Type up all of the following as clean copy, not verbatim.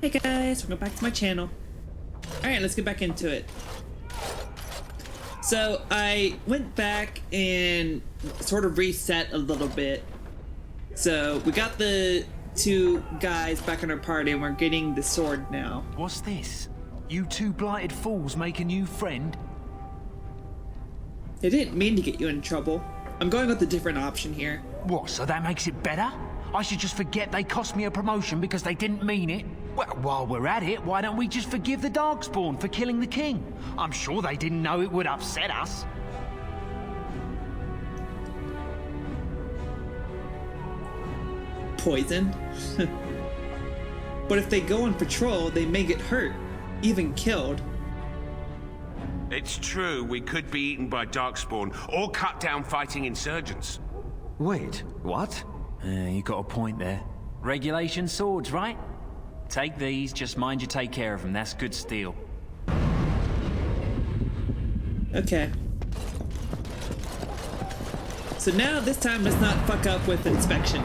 Hey guys, welcome back to my channel. Alright, let's get back into it. So I went back and sort of reset a little bit. So we got the two guys back in our party and we're getting the sword now. What's this? You two blighted fools make a new friend? They didn't mean to get you in trouble. I'm going with a different option here. What, so that makes it better? I should just forget they cost me a promotion because they didn't mean it? Well, while we're at it, why don't we just forgive the Darkspawn for killing the king? I'm sure they didn't know it would upset us. Poison? But if they go on patrol, they may get hurt, even killed. It's true, we could be eaten by Darkspawn or cut down fighting insurgents. Wait, what? You got a point there. Regulation swords, right? Take these, just mind you take care of them. That's good steel. Okay. So now, this time, let's not fuck up with inspection.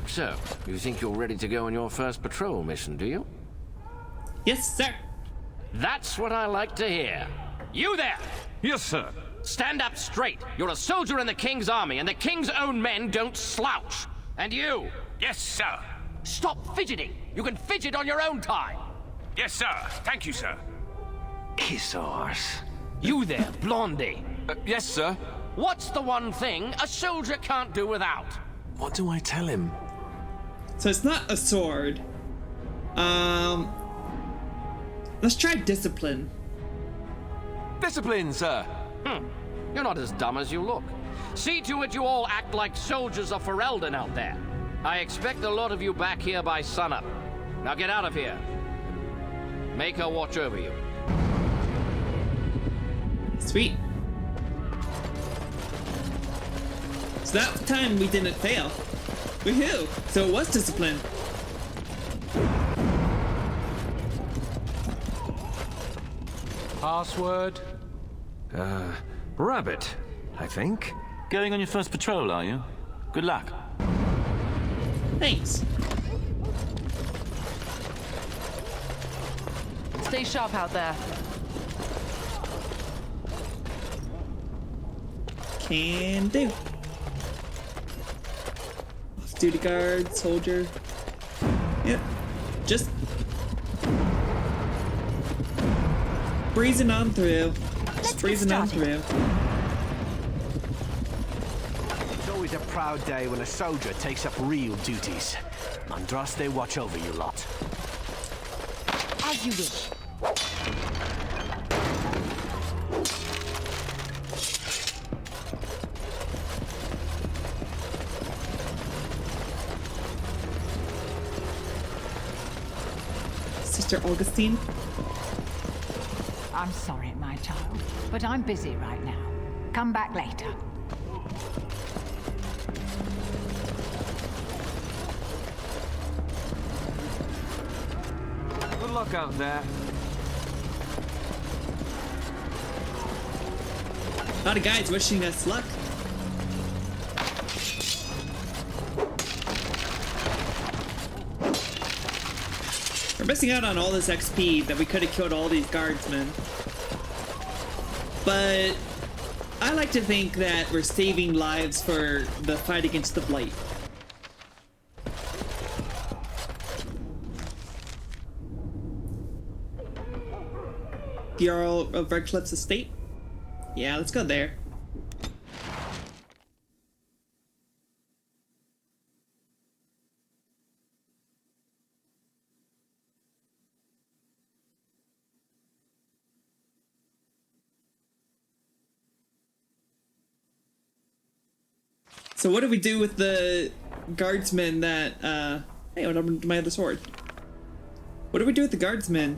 So, you think you're ready to go on your first patrol mission, do you? Yes, sir. That's what I like to hear. You there! Yes, sir. Stand up straight. You're a soldier in the King's army, and the King's own men don't slouch. And you! Yes, sir. Stop fidgeting! You can fidget on your own time! Yes, sir. Thank you, sir. Kiss arse. You there, Blondie! Yes, sir. What's the one thing a soldier can't do without? What do I tell him? So it's not a sword. Let's try discipline. Discipline, sir. You're not as dumb as you look. See to it you all act like soldiers of Ferelden out there. I expect a lot of you back here by sunup. Now get out of here. Make her watch over you. Sweet. So that time we didn't fail. Woohoo! So it was discipline. Password? Rabbit, I think. Going on your first patrol, are you? Good luck. Thanks. Stay sharp out there. Can do. Off-duty guard, soldier. Yep. Just breezing on through. Just breezing on through. It's always a proud day when a soldier takes up real duties. Andras, they watch over you lot. As you wish. Sister Augustine. I'm sorry, my child, but I'm busy right now. Come back later. Good luck out there. A lot of guys wishing us luck. We're missing out on all this XP that we could have killed all these guardsmen. But I like to think that we're saving lives for the fight against the Blight. The Earl of Redcliffe's estate? Yeah, let's go there. So what do we do with the guardsmen that, hey, what happened to my other sword? What do we do with the guardsmen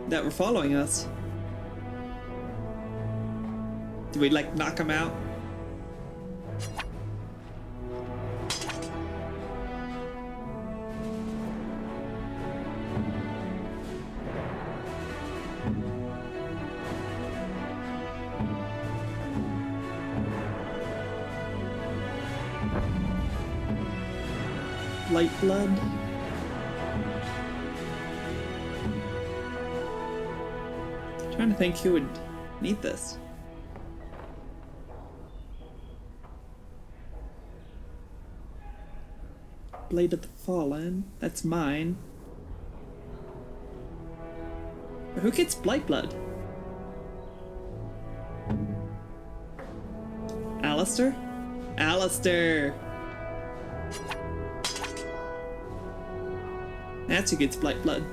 that were following us? Do we, like, knock them out? Light blood. Trying to think who would need this. Blade of the Fallen. That's mine. But who gets Blight Blood? Alistair? Alistair! That's who gets Blight Blood.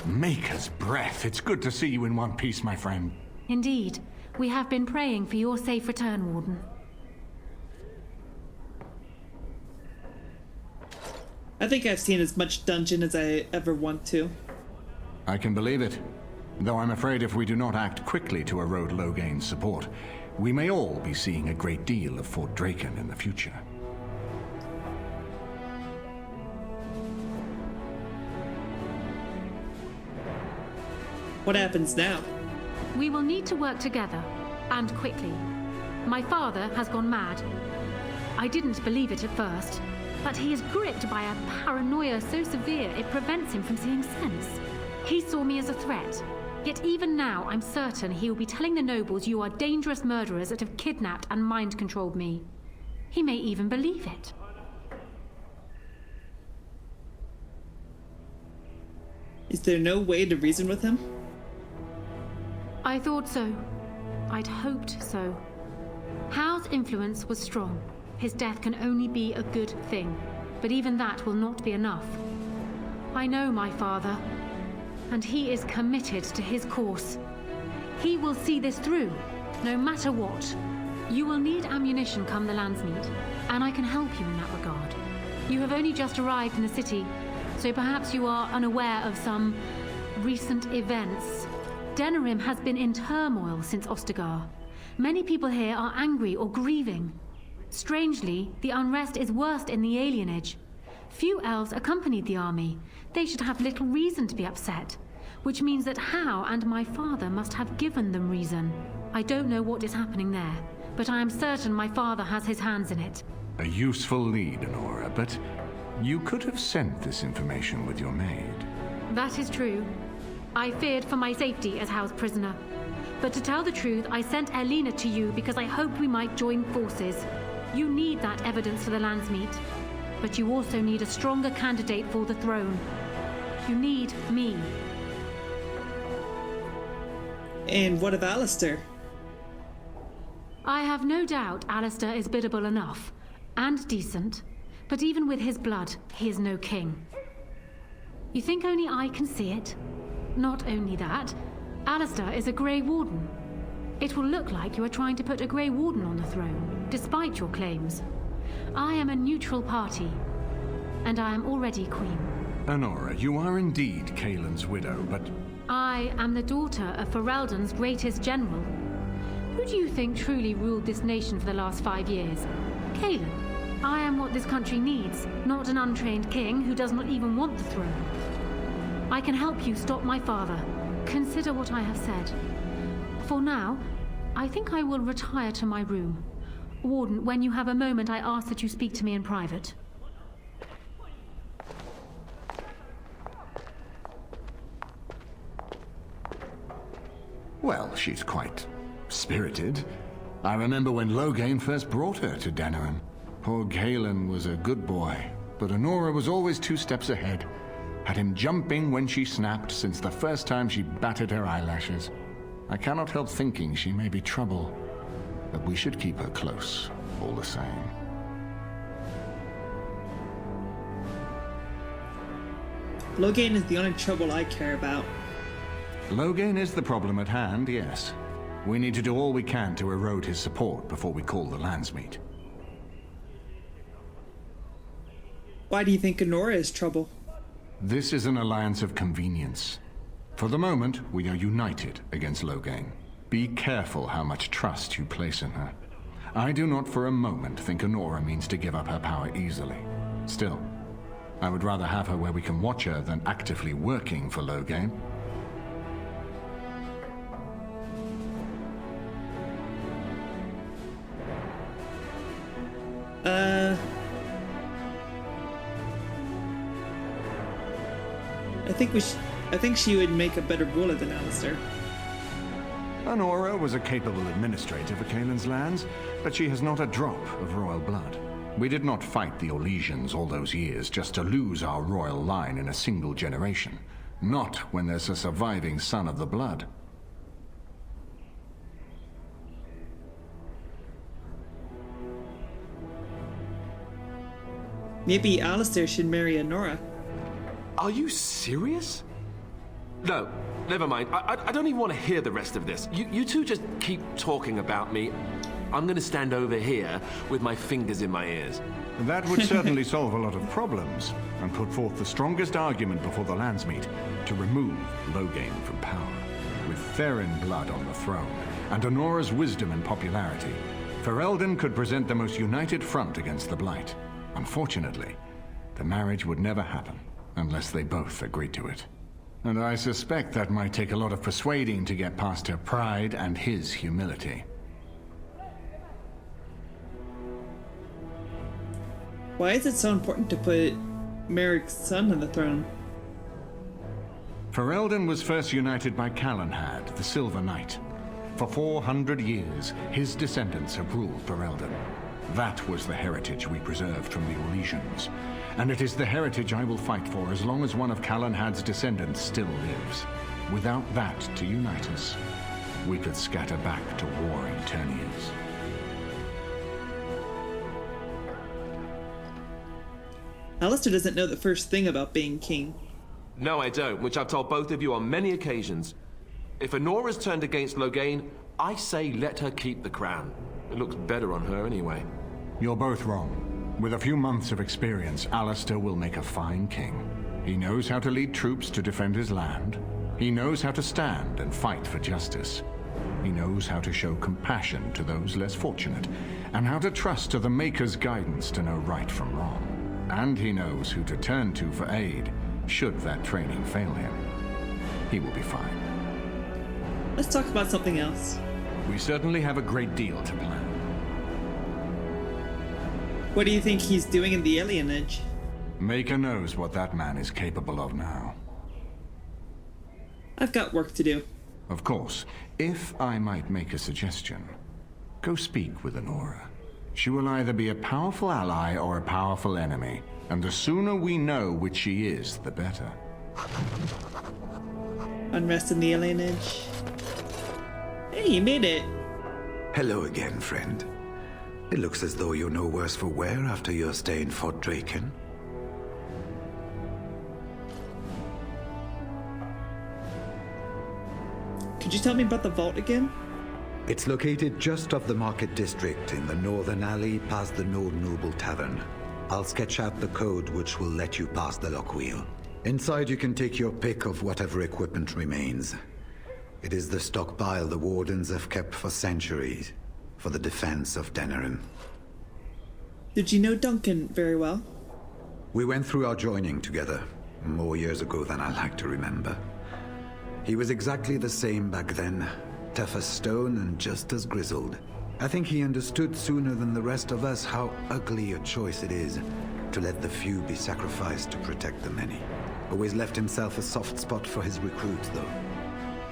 Maker's breath. It's good to see you in one piece, my friend. Indeed. We have been praying for your safe return, Warden. I think I've seen as much dungeon as I ever want to. I can believe it. Though I'm afraid if we do not act quickly to erode Logain's support, we may all be seeing a great deal of Fort Draken in the future. What happens now? We will need to work together, and quickly. My father has gone mad. I didn't believe it at first, but he is gripped by a paranoia so severe it prevents him from seeing sense. He saw me as a threat, yet even now I'm certain he will be telling the nobles you are dangerous murderers that have kidnapped and mind-controlled me. He may even believe it. Is there no way to reason with him? I thought so. I'd hoped so. Howe's influence was strong. His death can only be a good thing, but even that will not be enough. I know my father, and he is committed to his course. He will see this through, no matter what. You will need ammunition come the Landsmeet, and I can help you in that regard. You have only just arrived in the city, so perhaps you are unaware of some recent events. Denerim has been in turmoil since Ostagar. Many people here are angry or grieving. Strangely, the unrest is worst in the alienage. Few elves accompanied the army. They should have little reason to be upset, which means that How and my father must have given them reason. I don't know what is happening there, but I am certain my father has his hands in it. A useful lead, Honora, but you could have sent this information with your maid. That is true. I feared for my safety as How's prisoner. But to tell the truth, I sent Elena to you because I hoped we might join forces. You need that evidence for the Landsmeet, but you also need a stronger candidate for the throne. You need me. And what of Alistair? I have no doubt Alistair is biddable enough, and decent, but even with his blood, he is no king. You think only I can see it? Not only that, Alistair is a Grey Warden. It will look like you are trying to put a Grey Warden on the throne, despite your claims. I am a neutral party, and I am already queen. Honora, you are indeed Kaelin's widow, but... I am the daughter of Ferelden's greatest general. Who do you think truly ruled this nation for the last 5 years? Kaelin. I am what this country needs, not an untrained king who does not even want the throne. I can help you stop my father. Consider what I have said. For now, I think I will retire to my room. Warden, when you have a moment, I ask that you speak to me in private. Well, she's quite spirited. I remember when Logain first brought her to Denerim. Poor Kaelin was a good boy, but Honora was always 2 steps ahead. Had him jumping when she snapped since the first time she batted her eyelashes. I cannot help thinking she may be trouble, but we should keep her close, all the same. Logain is the only trouble I care about. Logain is the problem at hand, yes. We need to do all we can to erode his support before we call the Landsmeet. Why do you think Honora is trouble? This is an alliance of convenience. For the moment, we are united against Logain. Be careful how much trust you place in her. I do not for a moment think Honora means to give up her power easily. Still, I would rather have her where we can watch her than actively working for Loghain. I think she would make a better ruler than Alistair. Honora was a capable administrator for Caelan's lands, but she has not a drop of royal blood. We did not fight the Orlesians all those years just to lose our royal line in a single generation. Not when there's a surviving son of the blood. Maybe Alistair should marry Honora. Are you serious? No, never mind. I don't even want to hear the rest of this. You two just keep talking about me. I'm going to stand over here with my fingers in my ears. That would certainly solve a lot of problems, and put forth the strongest argument before the lands meet to remove Loghain from power. With Therin blood on the throne, and Honora's wisdom and popularity, Ferelden could present the most united front against the Blight. Unfortunately, the marriage would never happen, unless they both agreed to it. And I suspect that might take a lot of persuading to get past her pride and his humility. Why is it so important to put Merrick's son on the throne? Ferelden was first united by Calenhad, the Silver Knight. For 400 years, his descendants have ruled Ferelden. That was the heritage we preserved from the Orlesians. And it is the heritage I will fight for as long as one of Calenhad's descendants still lives. Without that to unite us, we could scatter back to warring Ternians. Alistair doesn't know the first thing about being king. No, I don't, which I've told both of you on many occasions. If Honora's turned against Loghain, I say let her keep the crown. It looks better on her anyway. You're both wrong. With a few months of experience, Alistair will make a fine king. He knows how to lead troops to defend his land. He knows how to stand and fight for justice. He knows how to show compassion to those less fortunate, and how to trust to the Maker's guidance to know right from wrong. And he knows who to turn to for aid, should that training fail him. He will be fine. Let's talk about something else. We certainly have a great deal to plan. What do you think he's doing in the alienage? Maker knows what that man is capable of now. I've got work to do. Of course, if I might make a suggestion, go speak with Honora. She will either be a powerful ally or a powerful enemy, and the sooner we know which she is, the better. Unrest in the alienage. Hey, you made it. Hello again, friend. It looks as though you're no worse for wear after your stay in Fort Draken. Could you tell me about the vault again? It's located just off the Market District in the northern alley past the Noble Tavern. I'll sketch out the code which will let you pass the lock wheel. Inside you can take your pick of whatever equipment remains. It is the stockpile the Wardens have kept for centuries, for the defense of Denerim. Did you know Duncan very well? We went through our joining together, more years ago than I like to remember. He was exactly the same back then, tough as stone and just as grizzled. I think he understood sooner than the rest of us how ugly a choice it is to let the few be sacrificed to protect the many. Always left himself a soft spot for his recruits, though.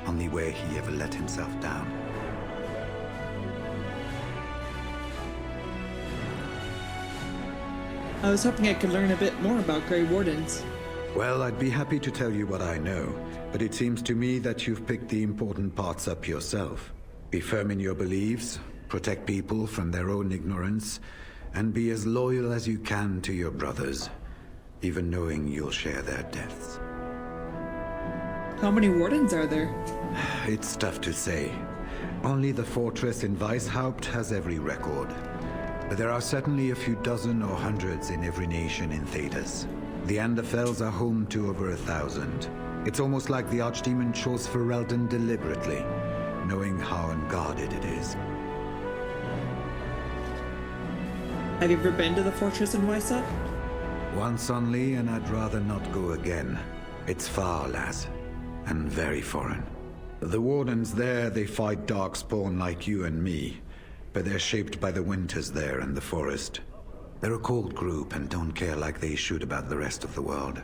Only where he ever let himself down. I was hoping I could learn a bit more about Grey Wardens. Well, I'd be happy to tell you what I know, but it seems to me that you've picked the important parts up yourself. Be firm in your beliefs, protect people from their own ignorance, and be as loyal as you can to your brothers, even knowing you'll share their deaths. How many Wardens are there? It's tough to say. Only the fortress in Weishaupt has every record. But there are certainly a few dozen or hundreds in every nation in Thedas. The Anderfells are home to over 1,000. It's almost like the Archdemon chose Ferelden deliberately, knowing how unguarded it is. Have you ever been to the fortress in Wysop? Once only, and I'd rather not go again. It's far, lass, and very foreign. The Wardens there, they fight darkspawn like you and me, but they're shaped by the winters there in the forest. They're a cold group and don't care like they should about the rest of the world.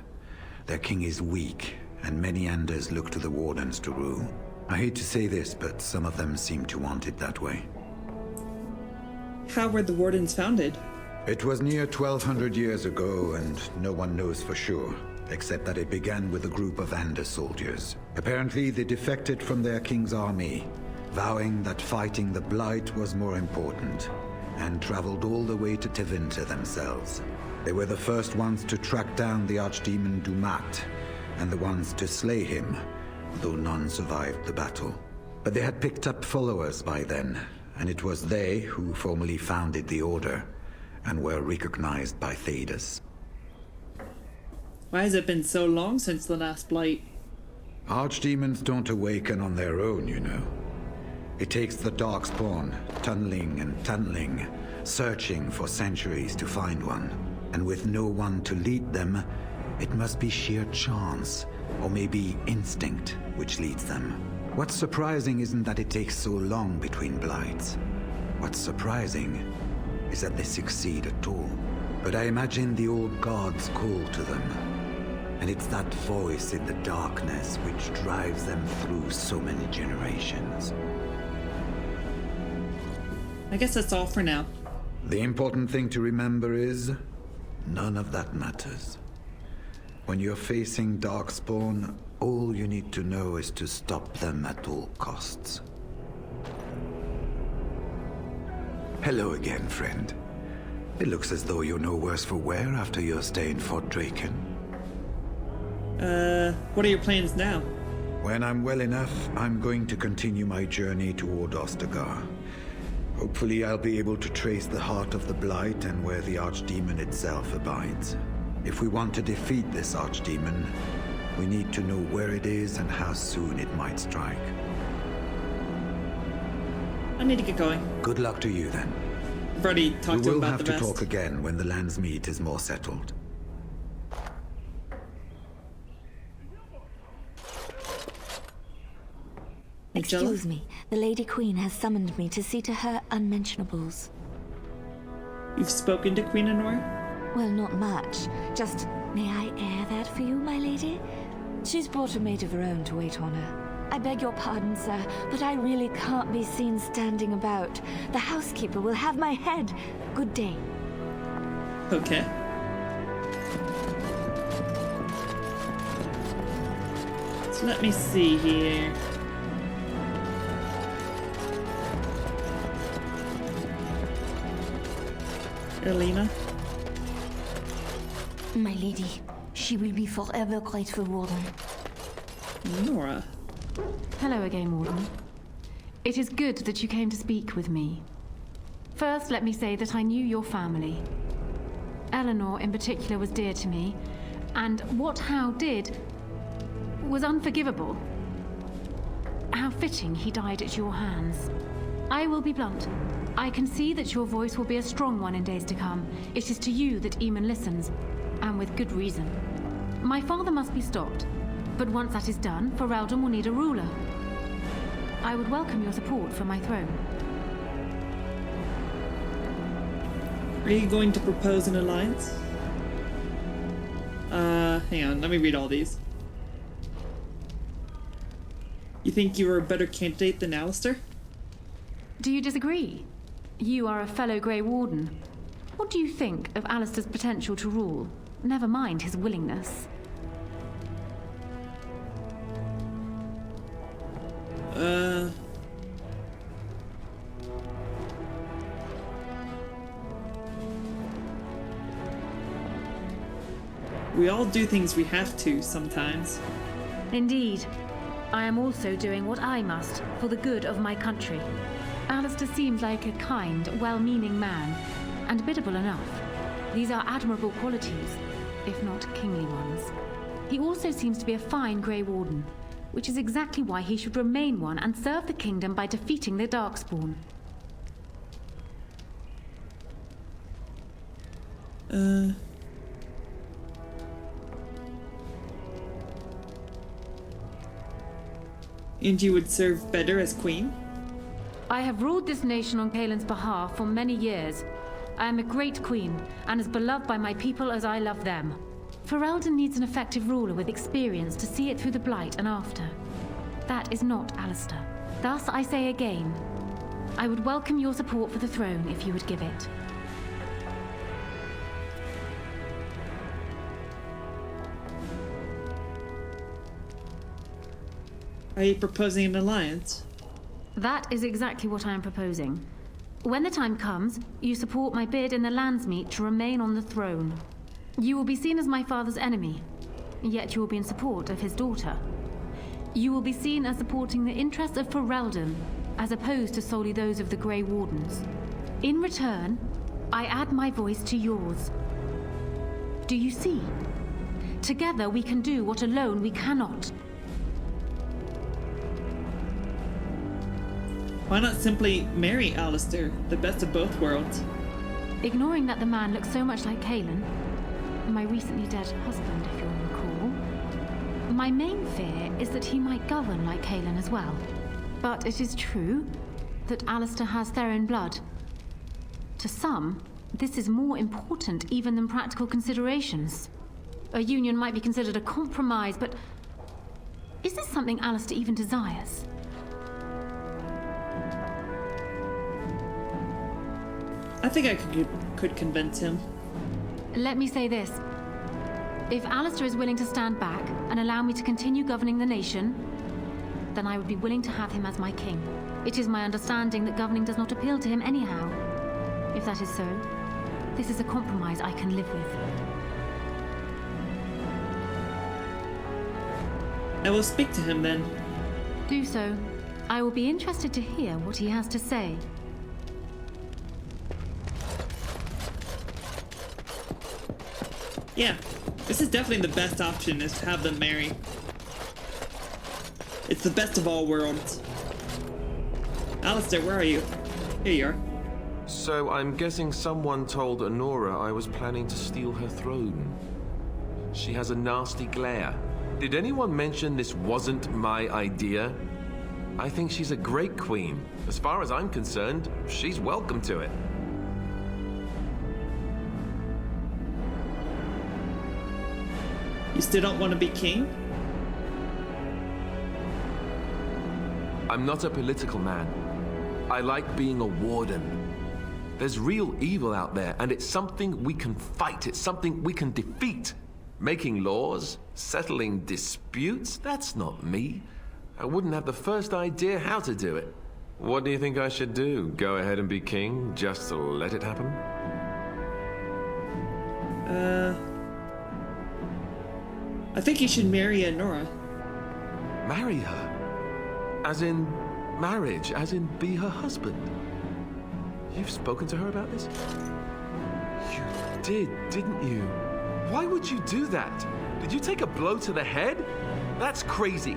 Their king is weak, and many Anders look to the Wardens to rule. I hate to say this, but some of them seem to want it that way. How were the Wardens founded? It was near 1200 years ago, and no one knows for sure, except that it began with a group of Anders soldiers. Apparently, they defected from their king's army, vowing that fighting the Blight was more important, and traveled all the way to Tevinter themselves. They were the first ones to track down the archdemon Dumat, and the ones to slay him, though none survived the battle. But they had picked up followers by then, and it was they who formally founded the Order, and were recognized by Thedas. Why has it been so long since the last Blight? Archdemons don't awaken on their own, you know. It takes the Darkspawn, tunneling and tunneling, searching for centuries to find one. And with no one to lead them, it must be sheer chance, or maybe instinct, which leads them. What's surprising isn't that it takes so long between Blights. What's surprising is that they succeed at all. But I imagine the old gods call to them. And it's that voice in the darkness which drives them through so many generations. I guess that's all for now. The important thing to remember is, none of that matters. When you're facing Darkspawn, all you need to know is to stop them at all costs. Hello again, friend. It looks as though you're no worse for wear after your stay in Fort Draken. What are your plans now? When I'm well enough, I'm going to continue my journey toward Ostagar. Hopefully I'll be able to trace the heart of the Blight and where the Archdemon itself abides. If we want to defeat this Archdemon, we need to know where it is and how soon it might strike. I need to get going. Good luck to you then. I've already talked to him about the We will have best. to talk again when the land's meat is more settled. Excuse me, the Lady Queen has summoned me to see to her unmentionables. You've spoken to Queen Honora? Well, not much. Just, may I air that for you, my lady? She's brought a maid of her own to wait on her. I beg your pardon, sir, but I really can't be seen standing about. The housekeeper will have my head. Good day. Okay. So let me see here. Elena? My lady, she will be forever grateful, Warden. Nora. Hello again, Warden. It is good that you came to speak with me. First, let me say that I knew your family. Eleanor, in particular, was dear to me, and what Hal did was unforgivable. How fitting he died at your hands. I will be blunt. I can see that your voice will be a strong one in days to come. It is to you that Eamon listens, and with good reason. My father must be stopped, but once that is done, Ferelden will need a ruler. I would welcome your support for my throne. Are you going to propose an alliance? Hang on, let me read all these. You think you are a better candidate than Alistair? Do you disagree? You are a fellow Grey Warden. What do you think of Alistair's potential to rule? Never mind his willingness. We all do things we have to sometimes. Indeed. I am also doing what I must for the good of my country. Alistair seems like a kind, well-meaning man, and biddable enough. These are admirable qualities, if not kingly ones. He also seems to be a fine Grey Warden, which is exactly why he should remain one and serve the kingdom by defeating the Darkspawn. And you would serve better as queen? I have ruled this nation on Kaelin's behalf for many years. I am a great queen, and as beloved by my people as I love them. Ferelden needs an effective ruler with experience to see it through the Blight and after. That is not Alistair. Thus, I say again, I would welcome your support for the throne if you would give it. Are you proposing an alliance? That is exactly what I am proposing. When the time comes, you support my bid in the Landsmeet to remain on the throne. You will be seen as my father's enemy, yet you will be in support of his daughter. You will be seen as supporting the interests of Ferelden, as opposed to solely those of the Grey Wardens. In return, I add my voice to yours. Do you see? Together we can do what alone we cannot. Why not simply marry Alistair, the best of both worlds? Ignoring that the man looks so much like Kaelin, my recently dead husband, if you'll recall, my main fear is that he might govern like Kaelin as well. But it is true that Alistair has Theron blood. To some, this is more important even than practical considerations. A union might be considered a compromise, but is this something Alistair even desires? I think I could convince him. Let me say this. If Alistair is willing to stand back and allow me to continue governing the nation, then I would be willing to have him as my king. It is my understanding that governing does not appeal to him anyhow. If that is so, this is a compromise I can live with. I will speak to him then. Do so. I will be interested to hear what he has to say. Yeah, this is definitely the best option, is to have them marry. It's the best of all worlds. Alistair, where are you? Here you are. So I'm guessing someone told Honora I was planning to steal her throne. She has a nasty glare. Did anyone mention this wasn't my idea? I think she's a great queen. As far as I'm concerned, she's welcome to it. You still don't want to be king? I'm not a political man. I like being a warden. There's real evil out there, and it's something we can fight. It's something we can defeat. Making laws, settling disputes, that's not me. I wouldn't have the first idea how to do it. What do you think I should do? Go ahead and be king, just to let it happen? I think you should marry Honora. Marry her? As in marriage? As in be her husband? You've spoken to her about this? You did, didn't you? Why would you do that? Did you take a blow to the head? That's crazy.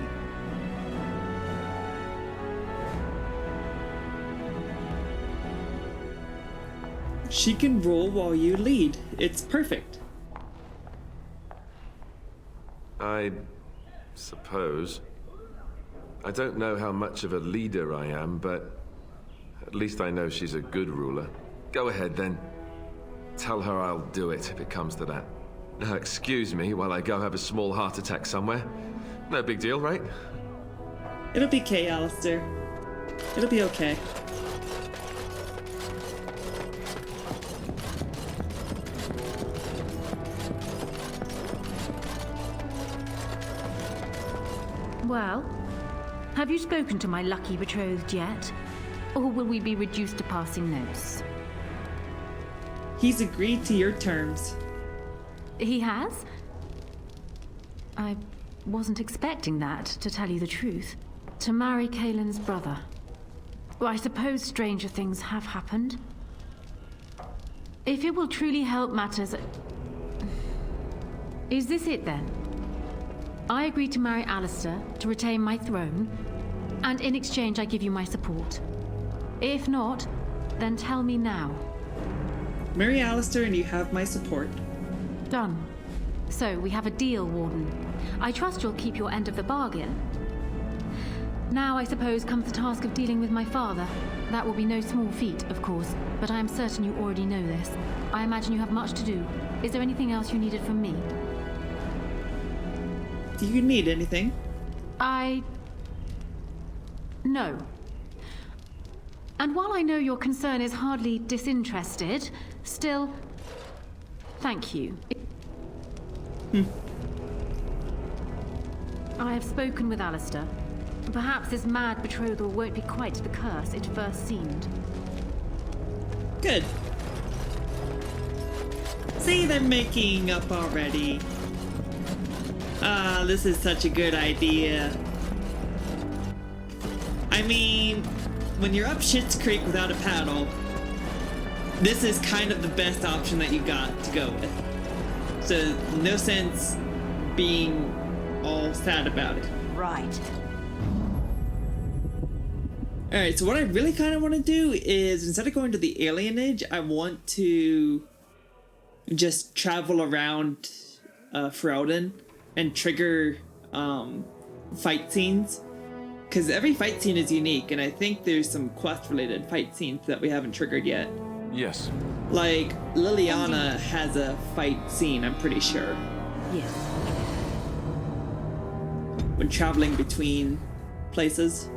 She can rule while you lead. It's perfect. I suppose. I don't know how much of a leader I am, but at least I know she's a good ruler. Go ahead then. Tell her I'll do it if it comes to that. Now excuse me while I go have a small heart attack somewhere. No big deal, right? It'll be okay, Alistair. It'll be okay. Well, have you spoken to my lucky betrothed yet? Or will we be reduced to passing notes? He's agreed to your terms. He has? I wasn't expecting that, to tell you the truth. To marry Kaelin's brother. Well, I suppose stranger things have happened. If it will truly help matters... Is this it then? I agree to marry Alistair to retain my throne, and in exchange I give you my support. If not, then tell me now. Marry Alistair and you have my support. Done. So, we have a deal, Warden. I trust you'll keep your end of the bargain. Now, I suppose, comes the task of dealing with my father. That will be no small feat, of course, but I am certain you already know this. I imagine you have much to do. Is there anything else you needed from me? Do you need anything? No. And while I know your concern is hardly disinterested, still, thank you. I have spoken with Alistair. Perhaps this mad betrothal won't be quite the curse it first seemed. Good. See, they're making up already. Ah, this is such a good idea. I mean, when you're up Schitt's Creek without a paddle, this is kind of the best option that you got to go with. So, no sense being all sad about it. Right. Alright, so what I really kind of want to do is, instead of going to the alienage, I want to just travel around Ferelden and trigger fight scenes. Because every fight scene is unique, and I think there's some quest-related fight scenes that we haven't triggered yet. Yes. Like, Liliana has a fight scene, I'm pretty sure. Yes. When traveling between places.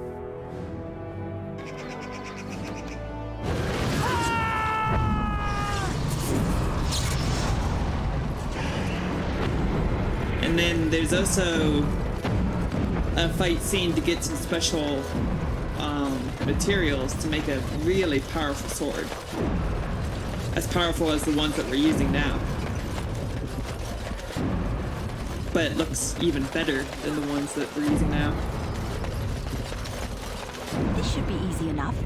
And then there's also a fight scene to get some special materials to make a really powerful sword. As powerful as the ones that we're using now. But it looks even better than the ones that we're using now. This should be easy enough.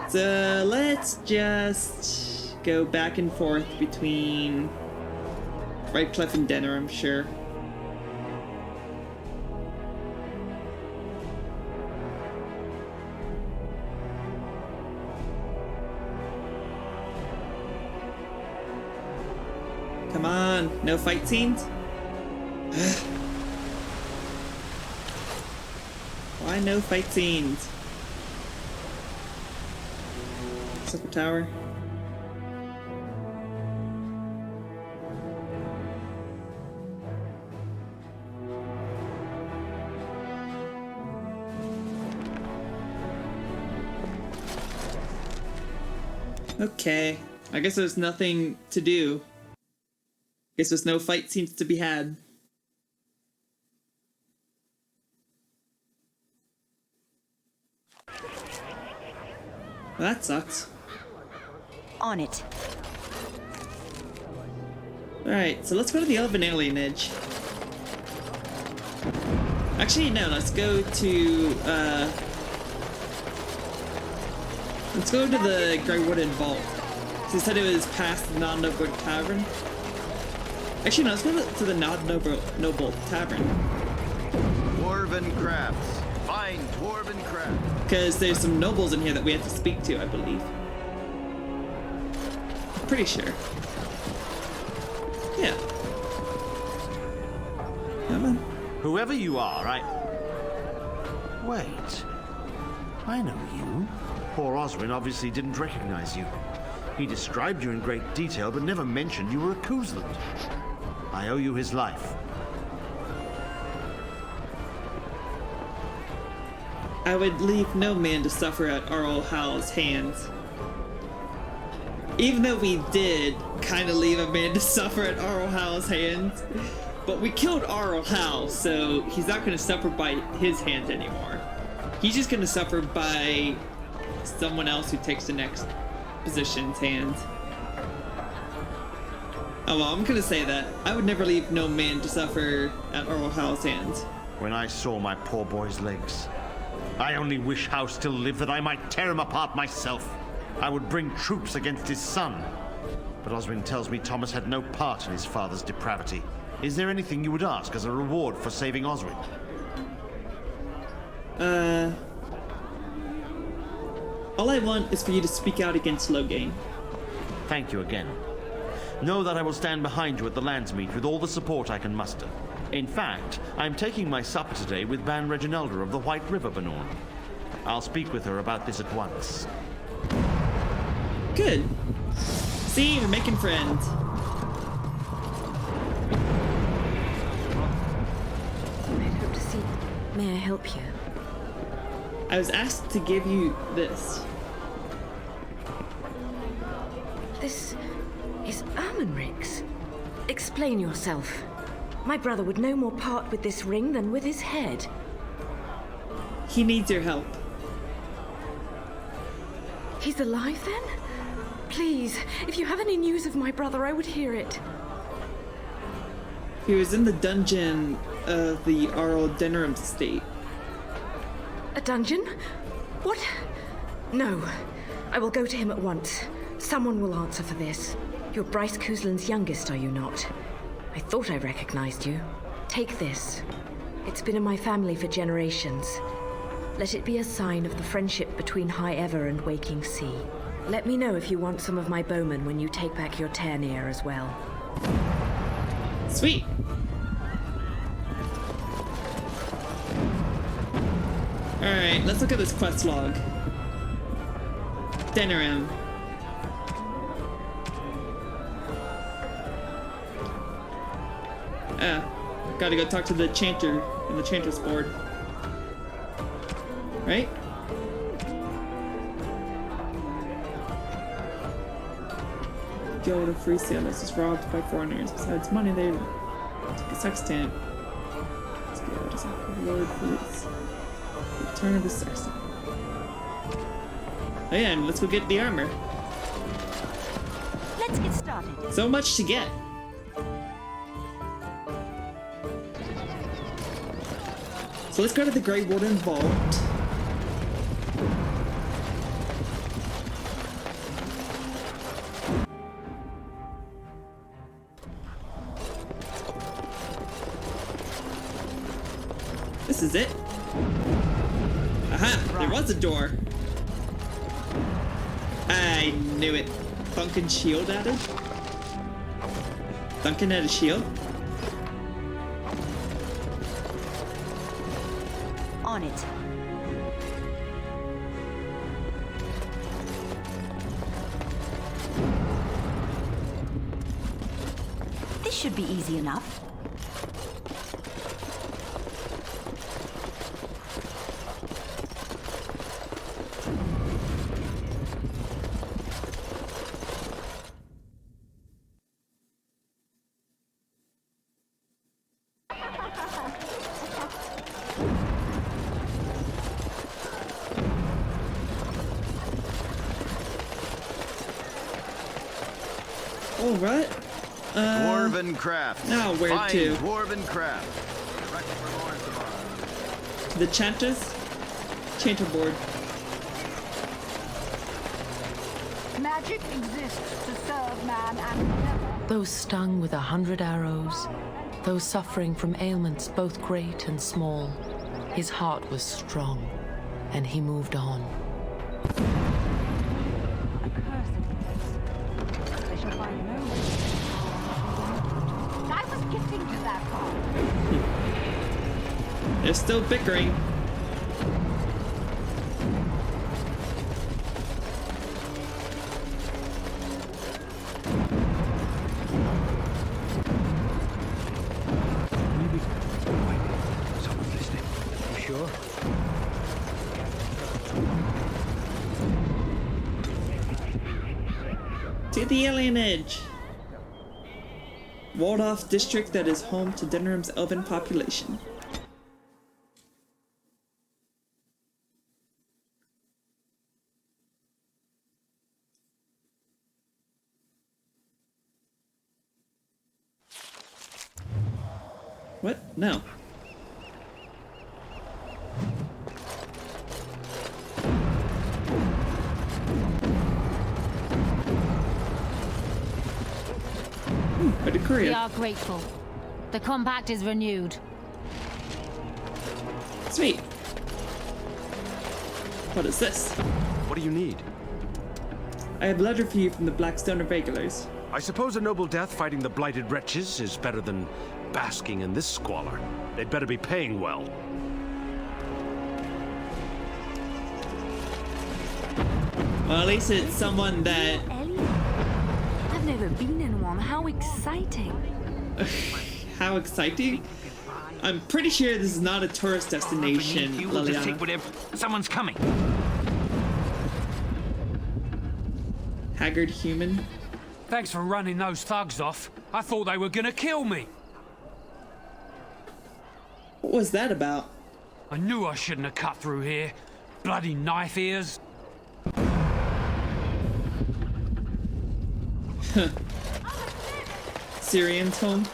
So let's just go back and forth between Redcliffe and Denner, I'm sure. Come on, no fight scenes? Why no fight scenes? Supper Tower. Okay, I guess there's nothing to do. Guess there's no fight scenes to be had. Well, that sucks. On it. Alright, so let's go to the Elven Alienage. Actually, no, let's go to the Grey Wooded Vault. So you said it was past the Noble Tavern. Actually, no, let's go to the Noble Tavern. Dwarven crafts. Fine dwarven crafts. Because there's some nobles in here that we have to speak to, I believe. Pretty sure. Yeah. Come on. Whoever you are, Wait. I know you. Poor Oswin obviously didn't recognize you. He described you in great detail, but never mentioned you were a Koosland. I owe you his life. I would leave no man to suffer at Arl Hal's hands. Even though we did kind of leave a man to suffer at Arl Hal's hands, but we killed Arl Hal, so he's not going to suffer by his hands anymore. He's just going to suffer by someone else who takes the next position's hands. Oh well, I'm gonna say that. I would never leave no man to suffer at Arl Hal's hands. When I saw my poor boy's legs, I only wish Howe still lived that I might tear him apart myself. I would bring troops against his son. But Oswin tells me Thomas had no part in his father's depravity. Is there anything you would ask as a reward for saving Oswin? All I want is for you to speak out against Loghain. Thank you again. Know that I will stand behind you at the Landsmeet with all the support I can muster. In fact, I'm taking my supper today with Ban Reginalda of the White River Banorn. I'll speak with her about this at once. Good. See, we're making friends. I'd hope to see. May I help you? I was asked to give you this. This is Ermenric's. Explain yourself. My brother would no more part with this ring than with his head. He needs your help. He's alive then? Please, if you have any news of my brother, I would hear it. He was in the dungeon of the Arl Denerim state. A dungeon? What? No. I will go to him at once. Someone will answer for this. You're Bryce Cousland's youngest, are you not? I thought I recognized you. Take this. It's been in my family for generations. Let it be a sign of the friendship between High Ever and Waking Sea. Let me know if you want some of my bowmen when you take back your Tairneer as well. Sweet. Alright, let's look at this quest log. Denerim. Gotta go talk to the chanter in the chanter's board. Right? Guild of Free Sailors was robbed by foreigners. Besides money, they took a sextant. Let's go to the Lord Police. Return of the sextant. Oh yeah, and let's go get the armor. Let's get started. So much to get. So let's go to the Grey Warden Vault. This is it. Aha! There was a door. I knew it. Duncan shield added? Duncan had a shield? On it. This should be easy enough. All right. Dwarven craft. Now where Fine to? Dwarven craft. The chanters? Chanter board. Magic exists to serve man and never. Those stung with 100 arrows, those suffering from ailments both great and small, his heart was strong, and he moved on. I was getting to that part. They're still bickering. Someone's listening. You sure? To the alienage. Walled off district that is home to Denerim's elven population. What? No. A decree. We are grateful. The compact is renewed. Sweet. What is this? What do you need? I have a letter for you from the Blackstone Irregulars. I suppose a noble death fighting the blighted wretches is better than basking in this squalor. They'd better be paying well. Well, at least it's someone that... I've never been in one. How exciting. How exciting? I'm pretty sure this is not a tourist destination, Liliana. Someone's coming. Haggard human. Thanks for running those thugs off. I thought they were gonna kill me. What was that about? I knew I shouldn't have cut through here. Bloody knife ears. Syrian's home.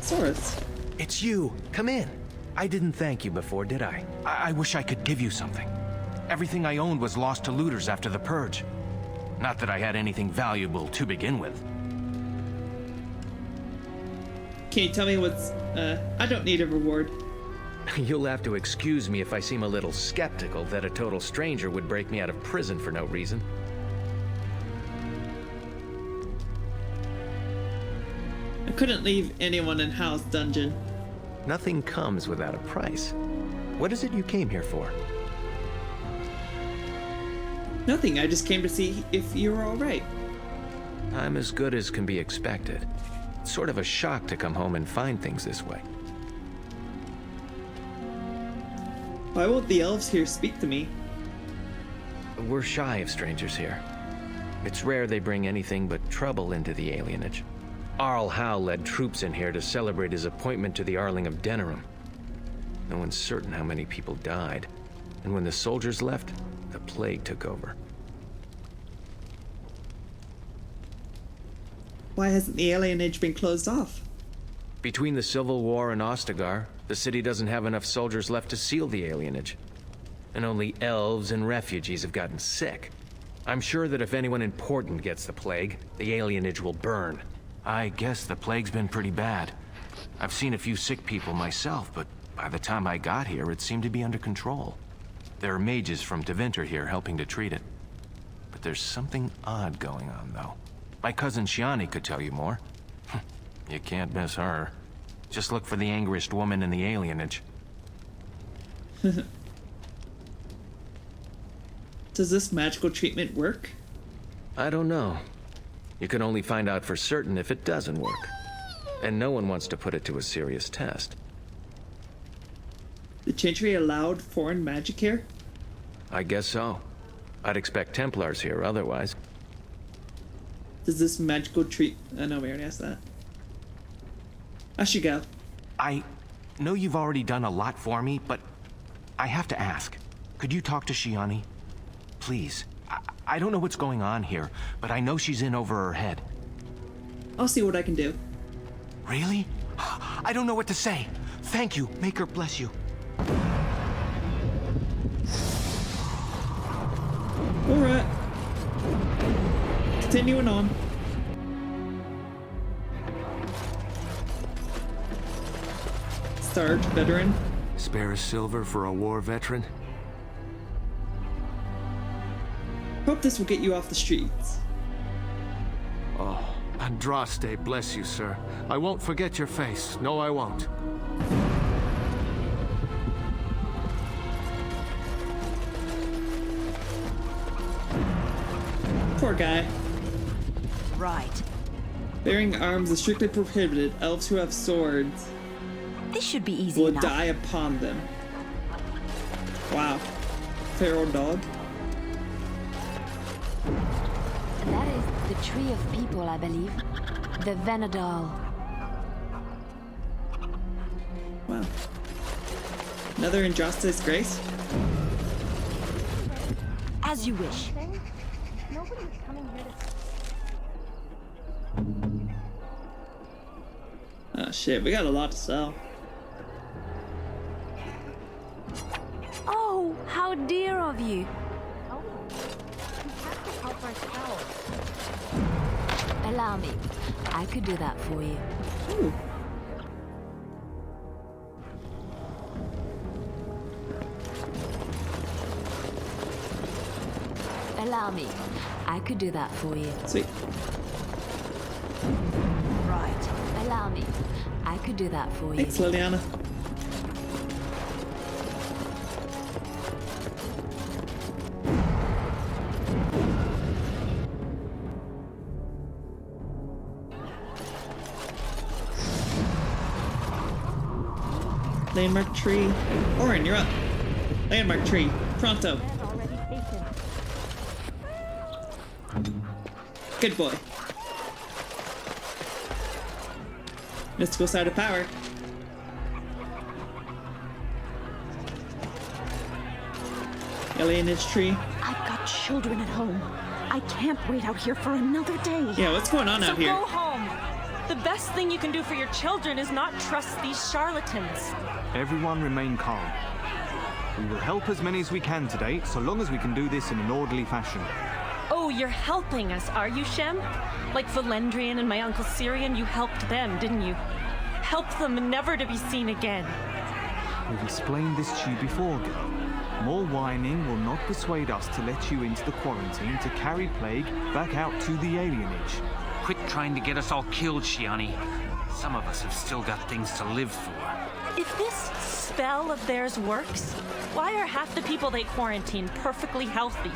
Soros. It's you. Come in. I didn't thank you before, did I? I wish I could give you something. Everything I owned was lost to looters after the purge. Not that I had anything valuable to begin with. Can you tell me what's... I don't need a reward. You'll have to excuse me if I seem a little skeptical that a total stranger would break me out of prison for no reason. I couldn't leave anyone in House Dungeon. Nothing comes without a price. What is it you came here for? Nothing, I just came to see if you were alright. I'm as good as can be expected. It's sort of a shock to come home and find things this way. Why won't the elves here speak to me? We're shy of strangers here. It's rare they bring anything but trouble into the alienage. Arl Howe led troops in here to celebrate his appointment to the Arling of Denerim. No one's certain how many people died, and when the soldiers left, the plague took over. Why hasn't the alienage been closed off? Between the Civil War and Ostagar, the city doesn't have enough soldiers left to seal the alienage. And only elves and refugees have gotten sick. I'm sure that if anyone important gets the plague, the alienage will burn. I guess the plague's been pretty bad. I've seen a few sick people myself, but by the time I got here, it seemed to be under control. There are mages from Tevinter here helping to treat it. But there's something odd going on, though. My cousin Shiani could tell you more. You can't miss her. Just look for the angriest woman in the alienage. Does this magical treatment work? I don't know. You can only find out for certain if it doesn't work. And no one wants to put it to a serious test. The Chantry allowed foreign magic here? I guess so. I'd expect Templars here otherwise. Does this magical treat... Oh no, we already asked that. I should go. I know you've already done a lot for me, but I have to ask. Could you talk to Shiani? Please. I don't know what's going on here, but I know she's in over her head. I'll see what I can do. Really? I don't know what to say. Thank you. Make her bless you. Alright. Continuing on. Starved veteran. Spare a silver for a war veteran? Hope this will get you off the streets. Oh, Andraste, bless you, sir. I won't forget your face. No, I won't. Poor guy. Right. Bearing arms is strictly prohibited. Elves who have swords This should be easy will enough. die upon them. Wow. Feral dog. That is the tree of people, I believe. The Venadal. Wow. Another injustice, Grace? As you wish. Nobody's coming here to... Oh shit, we got a lot to sell. Oh, how dear of you. Allow me. I could do that for you. Ooh. Allow me. I could do that for you. Sweet. Right. Allow me. I could do that for you. Thanks, Liliana. Landmark tree. Orin, you're up. Landmark tree. Pronto. Good boy. Mystical side of power. Alienage tree. I've got children at home. I can't wait out here for another day. Yeah, what's going on out here? So go home. The best thing you can do for your children is not trust these charlatans. Everyone remain calm. We will help as many as we can today, so long as we can do this in an orderly fashion. Oh, you're helping us, are you, Shem? Like Valendrian and my Uncle Syrian, you helped them, didn't you? Help them never to be seen again. We've explained this to you before, girl. More whining will not persuade us to let you into the quarantine to carry plague back out to the alienage. Quit trying to get us all killed, Shiani. Some of us have still got things to live for. If this spell of theirs works, why are half the people they quarantine perfectly healthy?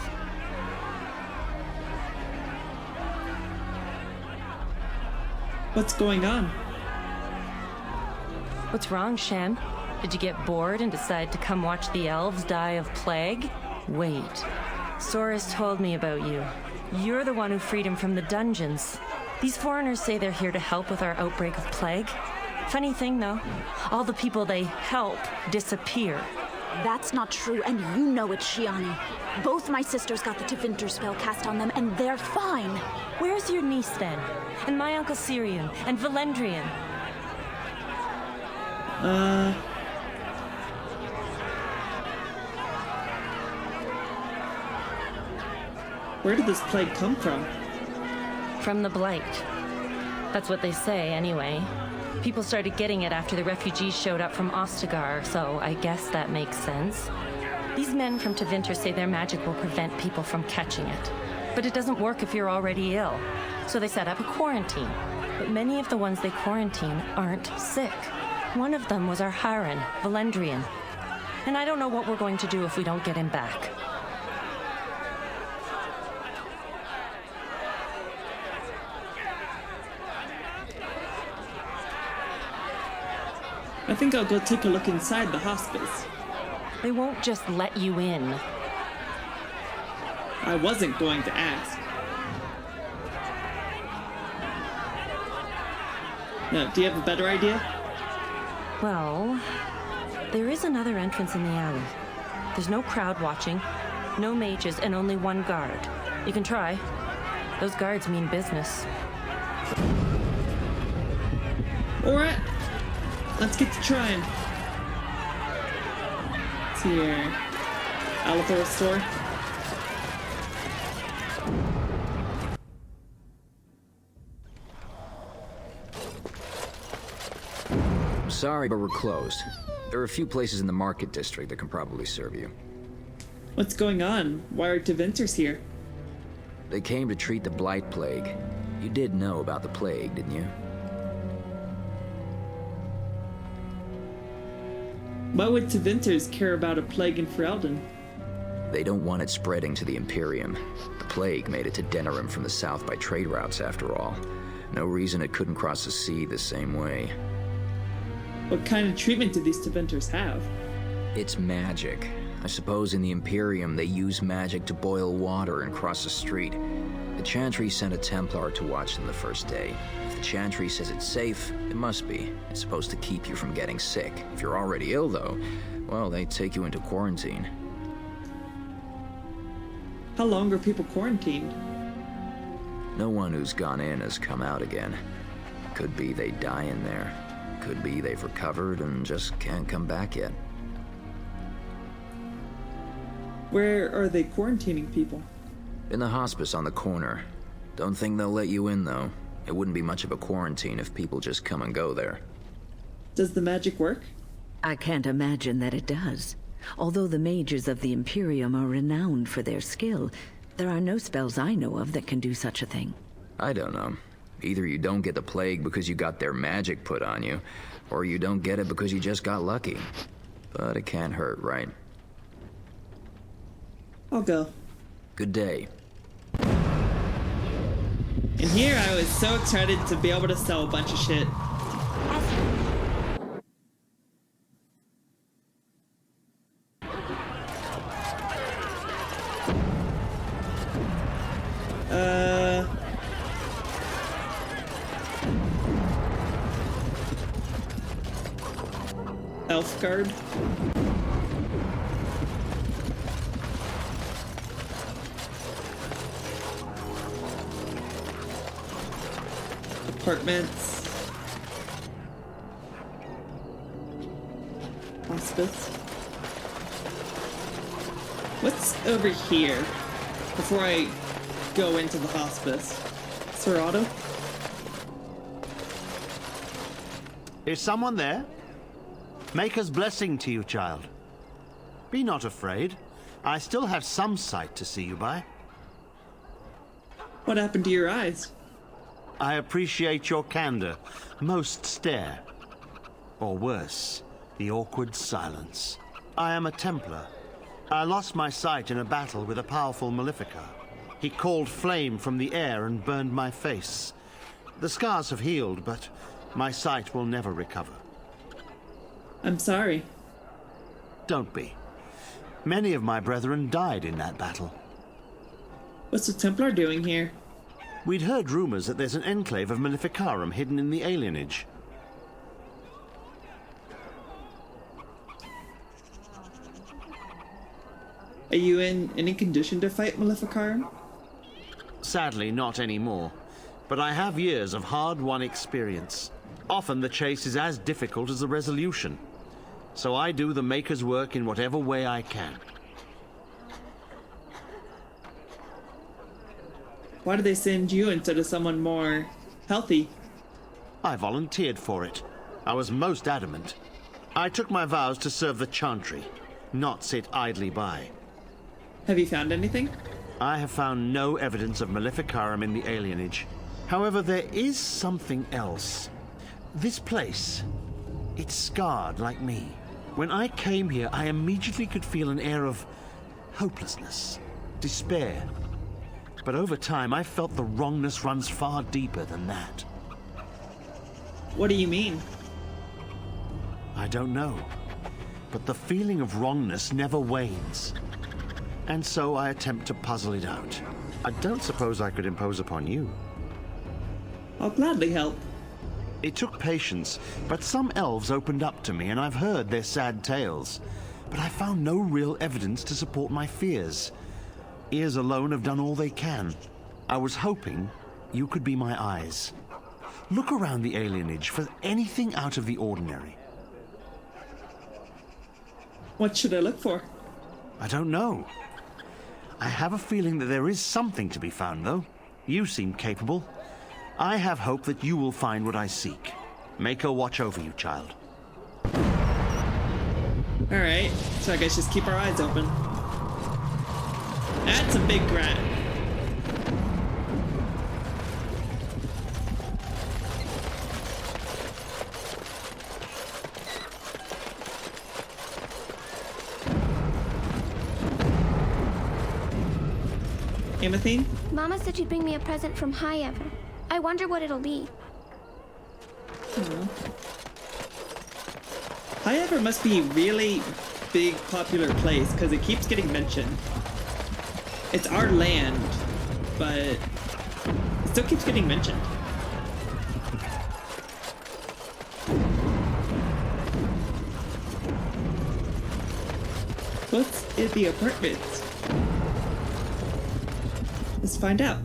What's going on? What's wrong, Shem? Did you get bored and decide to come watch the elves die of plague? Wait. Soris told me about you. You're the one who freed him from the dungeons. These foreigners say they're here to help with our outbreak of plague. Funny thing, though, all the people they help disappear. That's not true, and you know it, Shiani. Both my sisters got the Tevinter spell cast on them, and they're fine. Where's your niece, then? And my Uncle Syrian? And Valendrian? Where did this plague come from? From the Blight. That's what they say, anyway. People started getting it after the refugees showed up from Ostagar, so I guess that makes sense. These men from Tevinter say their magic will prevent people from catching it. But it doesn't work if you're already ill. So they set up a quarantine. But many of the ones they quarantine aren't sick. One of them was our Hiren, Valendrian. And I don't know what we're going to do if we don't get him back. I think I'll go take a look inside the hospice. They won't just let you in. I wasn't going to ask. No, do you have a better idea? Well, there is another entrance in the alley. There's no crowd watching, no mages, and only one guard. You can try. Those guards mean business. Alright. Let's get to trying. It's here. Alethor store. Sorry, but we're closed. There are a few places in the market district that can probably serve you. What's going on? Why are Tevinters here? They came to treat the Blight Plague. You did know about the plague, didn't you? Why would Tevinters care about a plague in Ferelden? They don't want it spreading to the Imperium. The plague made it to Denerim from the south by trade routes, after all. No reason it couldn't cross the sea the same way. What kind of treatment do these Tevinters have? It's magic. I suppose in the Imperium they use magic to boil water and cross a street. The Chantry sent a Templar to watch them the first day. If the Chantry says it's safe, it must be. It's supposed to keep you from getting sick. If you're already ill, though, well, they take you into quarantine. How long are people quarantined? No one who's gone in has come out again. Could be they die in there. Could be they've recovered and just can't come back yet. Where are they quarantining people? In the hospice on the corner. Don't think they'll let you in, though. It wouldn't be much of a quarantine if people just come and go there. Does the magic work? I can't imagine that it does. Although the mages of the Imperium are renowned for their skill, There are no spells I know of that can do such a thing. I don't know. Either you don't get the plague because you got their magic put on you, or you don't get it because you just got lucky. But it can't hurt, right? I'll go. Good day. And here I was so excited to be able to sell a bunch of shit. Elf guard. Apartments. Hospice. What's over here before I go into the hospice? Sir Otto? Is someone there? Maker's blessing to you, child. Be not afraid. I still have some sight to see you by. What happened to your eyes? I appreciate your candor. Most stare. Or worse, the awkward silence. I am a Templar. I lost my sight in a battle with a powerful Maleficar. He called flame from the air and burned my face. The scars have healed, but my sight will never recover. I'm sorry. Don't be. Many of my brethren died in that battle. What's the Templar doing here? We'd heard rumors that there's an enclave of Maleficarum hidden in the alienage. Are you in any condition to fight Maleficarum? Sadly, not anymore. But I have years of hard-won experience. Often the chase is as difficult as the resolution. So I do the Maker's work in whatever way I can. Why did they send you instead of someone more healthy? I volunteered for it. I was most adamant. I took my vows to serve the Chantry, not sit idly by. Have you found anything? I have found no evidence of Maleficarum in the alienage. However, there is something else. This place, it's scarred like me. When I came here, I immediately could feel an air of hopelessness, despair. But over time, I felt the wrongness runs far deeper than that. What do you mean? I don't know. But the feeling of wrongness never wanes. And so I attempt to puzzle it out. I don't suppose I could impose upon you. I'll gladly help. It took patience, but some elves opened up to me, and I've heard their sad tales. But I found no real evidence to support my fears. Ears alone have done all they can. I was hoping you could be my eyes. Look around the alienage for anything out of the ordinary. What should I look for? I don't know. I have a feeling that there is something to be found, though. You seem capable. I have hope that you will find what I seek. Maker watch over you, child. Alright, so I guess just keep our eyes open. That's a big rat. Amathine? Mama said she'd bring me a present from High Ever. I wonder what it'll be. High Ever must be a really big, popular place, because it keeps getting mentioned. It's our land, but it still keeps getting mentioned. What's in the apartments? Let's find out.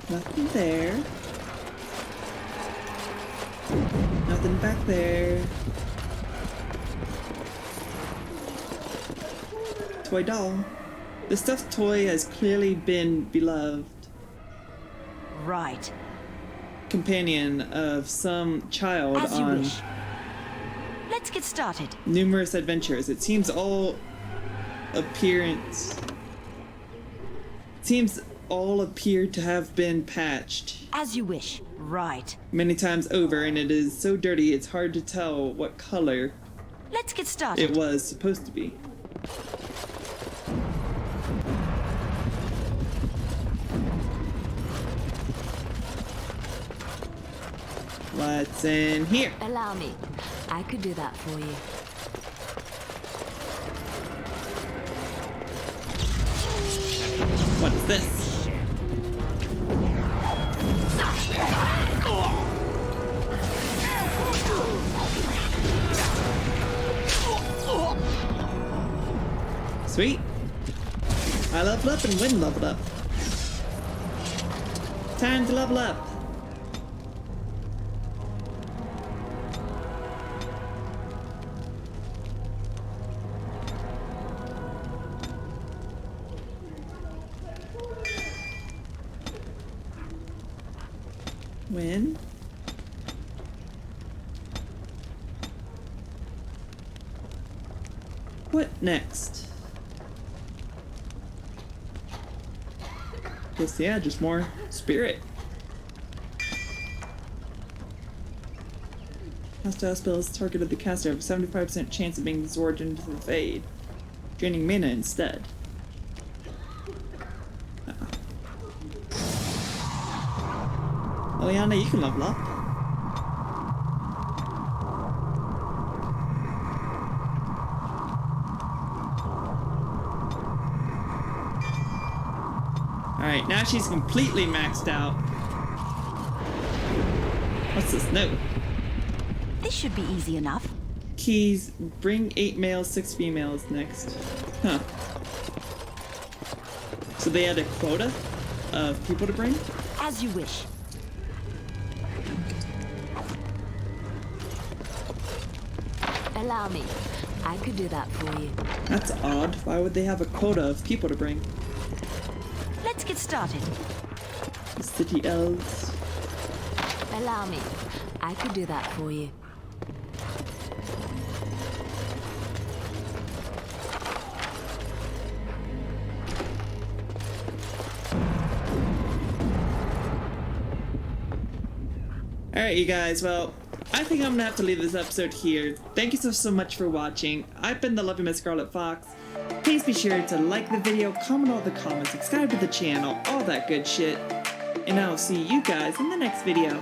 Nothing there. Nothing back there. toy doll. The stuffed toy has clearly been beloved. Right. Companion of some child As you on wish. Let's get started. numerous adventures. It seems all appear to have been patched As you wish. Right. many times over, and it is so dirty it's hard to tell what color Let's get started. it was supposed to be. What's in here? Allow me. I could do that for you. What's this? Sweet. I leveled up and Win leveled up. Time to level up. Win. What next? Guess, yeah, just more spirit. Hostile spells targeted the caster have a 75% chance of being absorbed into the Fade, draining mana instead. Eliana, you can level up. Alright, now she's completely maxed out. What's this note? This should be easy enough. Keys, bring 8 males, 6 females next. Huh. So they had a quota of people to bring? As you wish. Allow me. I could do that for you. That's odd. Why would they have a quota of people to bring? Let's get started. The city elves. Allow me. I could do that for you. Alright, you guys, well, I think I'm gonna have to leave this episode here. Thank you so much for watching. I've been the lovely Miss Scarlet Fox. Please be sure to like the video, comment all the comments, subscribe to the channel, all that good shit. And I'll see you guys in the next video.